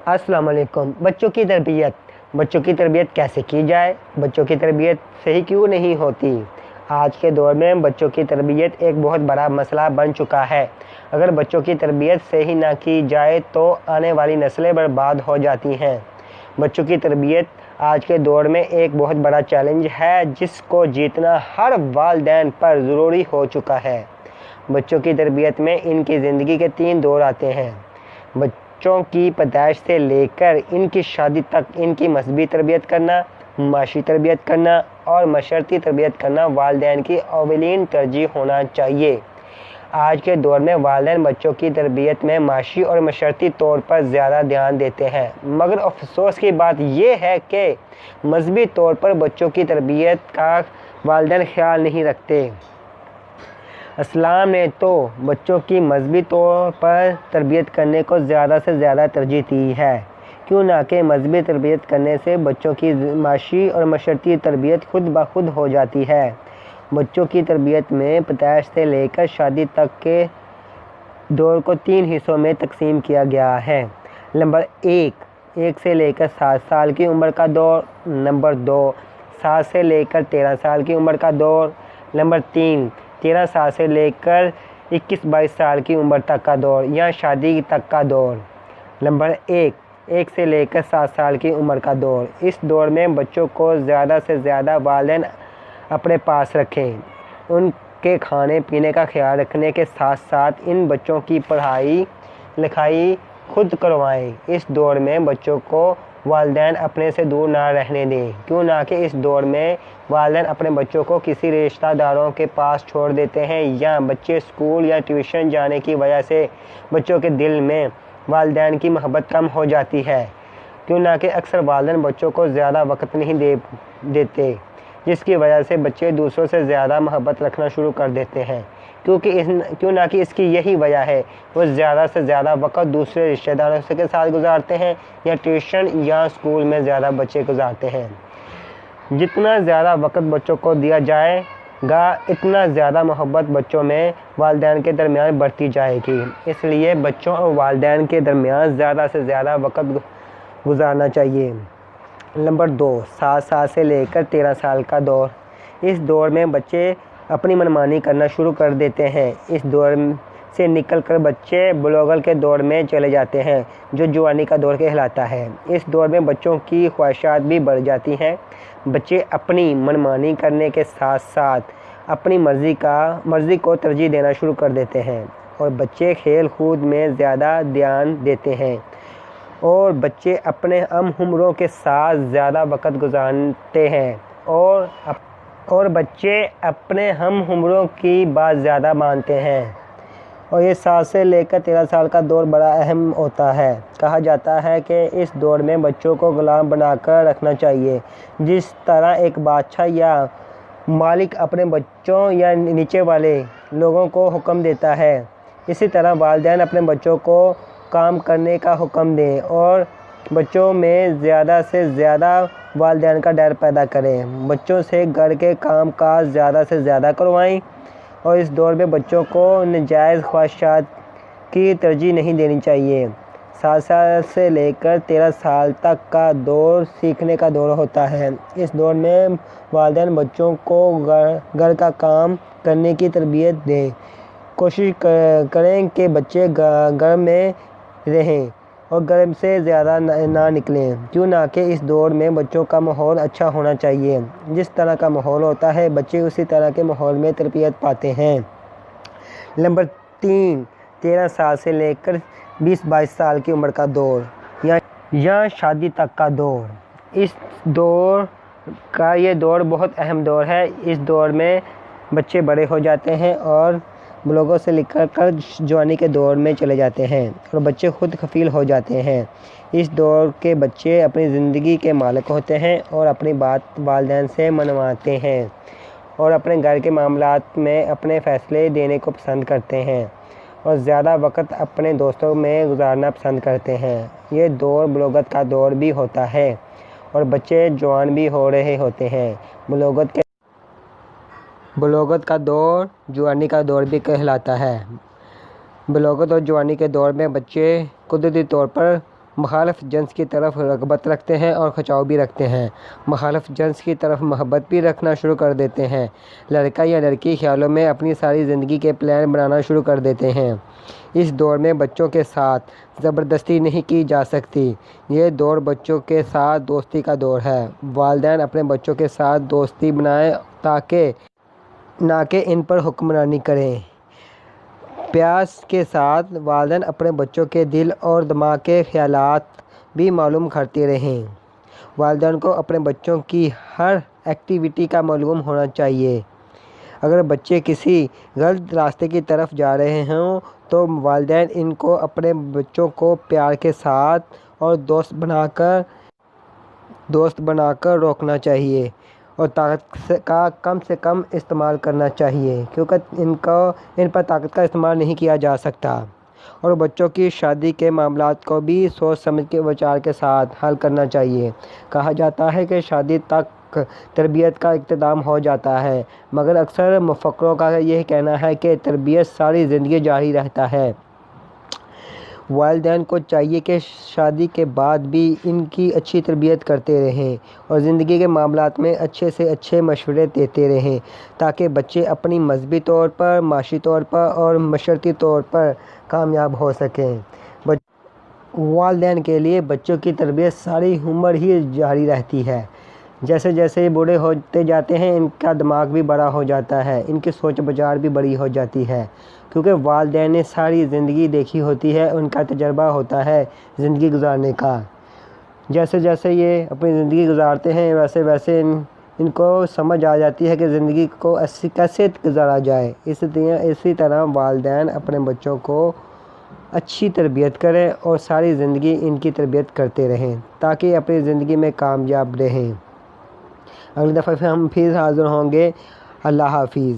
السلام علیکم۔ بچوں کی تربیت کیسے کی جائے؟ بچوں کی تربیت صحیح کیوں نہیں ہوتی؟ آج کے دور میں بچوں کی تربیت ایک بہت بڑا مسئلہ بن چکا ہے۔ اگر بچوں کی تربیت صحیح نہ کی جائے تو آنے والی نسلیں برباد ہو جاتی ہیں۔ بچوں کی تربیت آج کے دور میں ایک بہت بڑا چیلنج ہے جس کو جیتنا ہر والدین پر ضروری ہو چکا ہے۔ بچوں کی تربیت میں ان کی زندگی کے 3 دور آتے ہیں۔ بچوں کی پیدائش سے لے کر ان کی شادی تک ان کی مذہبی تربیت کرنا، معاشی تربیت کرنا اور معاشرتی تربیت کرنا والدین کی اولین ترجیح ہونا چاہیے۔ آج کے دور میں والدین بچوں کی تربیت میں معاشی اور معاشرتی طور پر زیادہ دھیان دیتے ہیں، مگر افسوس کی بات یہ ہے کہ مذہبی طور پر بچوں کی تربیت کا والدین خیال نہیں رکھتے۔ اسلام نے تو بچوں کی مذہبی طور پر تربیت کرنے کو زیادہ سے زیادہ ترجیح دی ہے، کیوں نہ کہ مذہبی تربیت کرنے سے بچوں کی معاشی اور معاشرتی تربیت خود بخود ہو جاتی ہے۔ بچوں کی تربیت میں پیدائش سے لے کر شادی تک کے دور کو 3 حصوں میں تقسیم کیا گیا ہے۔ نمبر 1 سے لے کر 7 سال کی عمر کا دور۔ نمبر 2 7 سے لے کر 13 سال کی عمر کا دور۔ نمبر 3 13 سال سے لے کر 21-22 سال کی عمر تک کا دور یا شادی تک کا دور۔ نمبر 1 سے لے کر 7 سال کی عمر کا دور۔ اس دور میں بچوں کو زیادہ سے زیادہ والدین اپنے پاس رکھیں، ان کے کھانے پینے کا خیال رکھنے کے ساتھ ساتھ ان بچوں کی پڑھائی لکھائی خود کروائیں۔ اس دور میں بچوں کو والدین اپنے سے دور نہ رہنے دیں، کیوں نہ کہ اس دور میں والدین اپنے بچوں کو کسی رشتہ داروں کے پاس چھوڑ دیتے ہیں یا بچے اسکول یا ٹیوشن جانے کی وجہ سے بچوں کے دل میں والدین کی محبت کم ہو جاتی ہے، کیوں نہ کہ اکثر والدین بچوں کو زیادہ وقت نہیں دیتے، جس کی وجہ سے بچے دوسروں سے زیادہ محبت رکھنا شروع کر دیتے ہیں، کیوں نہ کہ اس کی یہی وجہ ہے وہ زیادہ سے زیادہ وقت دوسرے رشتہ داروں کے ساتھ گزارتے ہیں یا ٹیوشن یا اسکول میں زیادہ بچے گزارتے ہیں۔ جتنا زیادہ وقت بچوں کو دیا جائے گا اتنا زیادہ محبت بچوں میں والدین کے درمیان بڑھتی جائے گی، اس لیے بچوں اور والدین کے درمیان زیادہ سے زیادہ وقت گزارنا چاہیے۔ نمبر 2 7 سال سے لے کر 13 سال کا دور۔ اس دور میں بچے اپنی منمانی کرنا شروع کر دیتے ہیں۔ اس دور سے نکل کر بچے بلوغت کے دور میں چلے جاتے ہیں جو جوانی کا دور کہلاتا ہے۔ اس دور میں بچوں کی خواہشات بھی بڑھ جاتی ہیں۔ بچے اپنی منمانی کرنے کے ساتھ ساتھ اپنی مرضی کو ترجیح دینا شروع کر دیتے ہیں اور بچے کھیل کود میں زیادہ دھیان دیتے ہیں اور بچے اپنے ہم عمروں کے ساتھ زیادہ وقت گزارتے ہیں اور بچے اپنے ہم عمروں کی بات زیادہ مانتے ہیں، اور یہ 7 سے لے کر 13 سال کا دور بڑا اہم ہوتا ہے۔ کہا جاتا ہے کہ اس دور میں بچوں کو غلام بنا کر رکھنا چاہیے، جس طرح ایک بادشاہ یا مالک اپنے بچوں یا نیچے والے لوگوں کو حکم دیتا ہے، اسی طرح والدین اپنے بچوں کو کام کرنے کا حکم دیں اور بچوں میں زیادہ سے زیادہ والدین کا ڈر پیدا کریں۔ بچوں سے گھر کے کام کاج زیادہ سے زیادہ کروائیں اور اس دور میں بچوں کو ناجائز خواہشات کی ترجیح نہیں دینی چاہیے۔ 7 سال سے لے کر 13 سال تک کا دور سیکھنے کا دور ہوتا ہے۔ اس دور میں والدین بچوں کو گھر کا کام کرنے کی تربیت دیں، کوشش کریں کہ بچے گھر میں رہیں اور گھر سے زیادہ نہ نکلیں، کیوں نہ کہ اس دور میں بچوں کا ماحول اچھا ہونا چاہیے۔ جس طرح کا ماحول ہوتا ہے بچے اسی طرح کے ماحول میں تربیت پاتے ہیں۔ نمبر 3 13 سال سے لے کر 20-22 سال کی عمر کا دور یا شادی تک کا دور۔ یہ دور بہت اہم دور ہے۔ اس دور میں بچے بڑے ہو جاتے ہیں اور بلوغت سے نکل کر جوانی کے دور میں چلے جاتے ہیں اور بچے خود کفیل ہو جاتے ہیں۔ اس دور کے بچے اپنی زندگی کے مالک ہوتے ہیں اور اپنی بات والدین سے منواتے ہیں اور اپنے گھر کے معاملات میں اپنے فیصلے دینے کو پسند کرتے ہیں اور زیادہ وقت اپنے دوستوں میں گزارنا پسند کرتے ہیں۔ یہ دور بلوغت کا دور بھی ہوتا ہے اور بچے جوان بھی ہو رہے ہوتے ہیں۔ بلوغت کا دور جوانی کا دور بھی کہلاتا ہے۔ بلوغت اور جوانی کے دور میں بچے قدرتی طور پر مخالف جنس کی طرف رغبت رکھتے ہیں اور کھنچاؤ بھی رکھتے ہیں، مخالف جنس کی طرف محبت بھی رکھنا شروع کر دیتے ہیں۔ لڑکا یا لڑکی خیالوں میں اپنی ساری زندگی کے پلان بنانا شروع کر دیتے ہیں۔ اس دور میں بچوں کے ساتھ زبردستی نہیں کی جا سکتی۔ یہ دور بچوں کے ساتھ دوستی کا دور ہے۔ والدین اپنے بچوں کے ساتھ دوستی بنائیں نہ کہ ان پر حکمرانی کریں۔ پیاس کے ساتھ والدین اپنے بچوں کے دل اور دماغ کے خیالات بھی معلوم کرتے رہیں۔ والدین کو اپنے بچوں کی ہر ایکٹیویٹی کا معلوم ہونا چاہیے۔ اگر بچے کسی غلط راستے کی طرف جا رہے ہوں تو والدین ان کو اپنے بچوں کو پیار کے ساتھ اور دوست بنا کر روکنا چاہیے اور طاقت کا کم سے کم استعمال کرنا چاہیے، کیونکہ ان پر طاقت کا استعمال نہیں کیا جا سکتا۔ اور بچوں کی شادی کے معاملات کو بھی سوچ سمجھ کے وچار کے ساتھ حل کرنا چاہیے۔ کہا جاتا ہے کہ شادی تک تربیت کا اختتام ہو جاتا ہے، مگر اکثر مفکروں کا یہ کہنا ہے کہ تربیت ساری زندگی جاری رہتا ہے۔ والدین کو چاہیے کہ شادی کے بعد بھی ان کی اچھی تربیت کرتے رہیں اور زندگی کے معاملات میں اچھے سے اچھے مشورے دیتے رہیں تاکہ بچے اپنی مذہبی طور پر، معاشی طور پر اور معاشرتی طور پر کامیاب ہو سکیں۔ والدین کے لیے بچوں کی تربیت ساری عمر ہی جاری رہتی ہے۔ جیسے جیسے یہ بوڑھے ہوتے جاتے ہیں ان کا دماغ بھی بڑا ہو جاتا ہے، ان کی سوچ بچار بھی بڑی ہو جاتی ہے، کیونکہ والدین نے ساری زندگی دیکھی ہوتی ہے، ان کا تجربہ ہوتا ہے زندگی گزارنے کا۔ جیسے جیسے یہ اپنی زندگی گزارتے ہیں ویسے ویسے ان کو سمجھ آ جاتی ہے کہ زندگی کو کیسے گزارا جائے۔ اسی طرح والدین اپنے بچوں کو اچھی تربیت کریں اور ساری زندگی ان کی تربیت کرتے رہیں تاکہ اپنی زندگی میں کامیاب رہیں۔ اگلی دفعہ ہم پھر حاضر ہوں گے۔ اللہ حافظ۔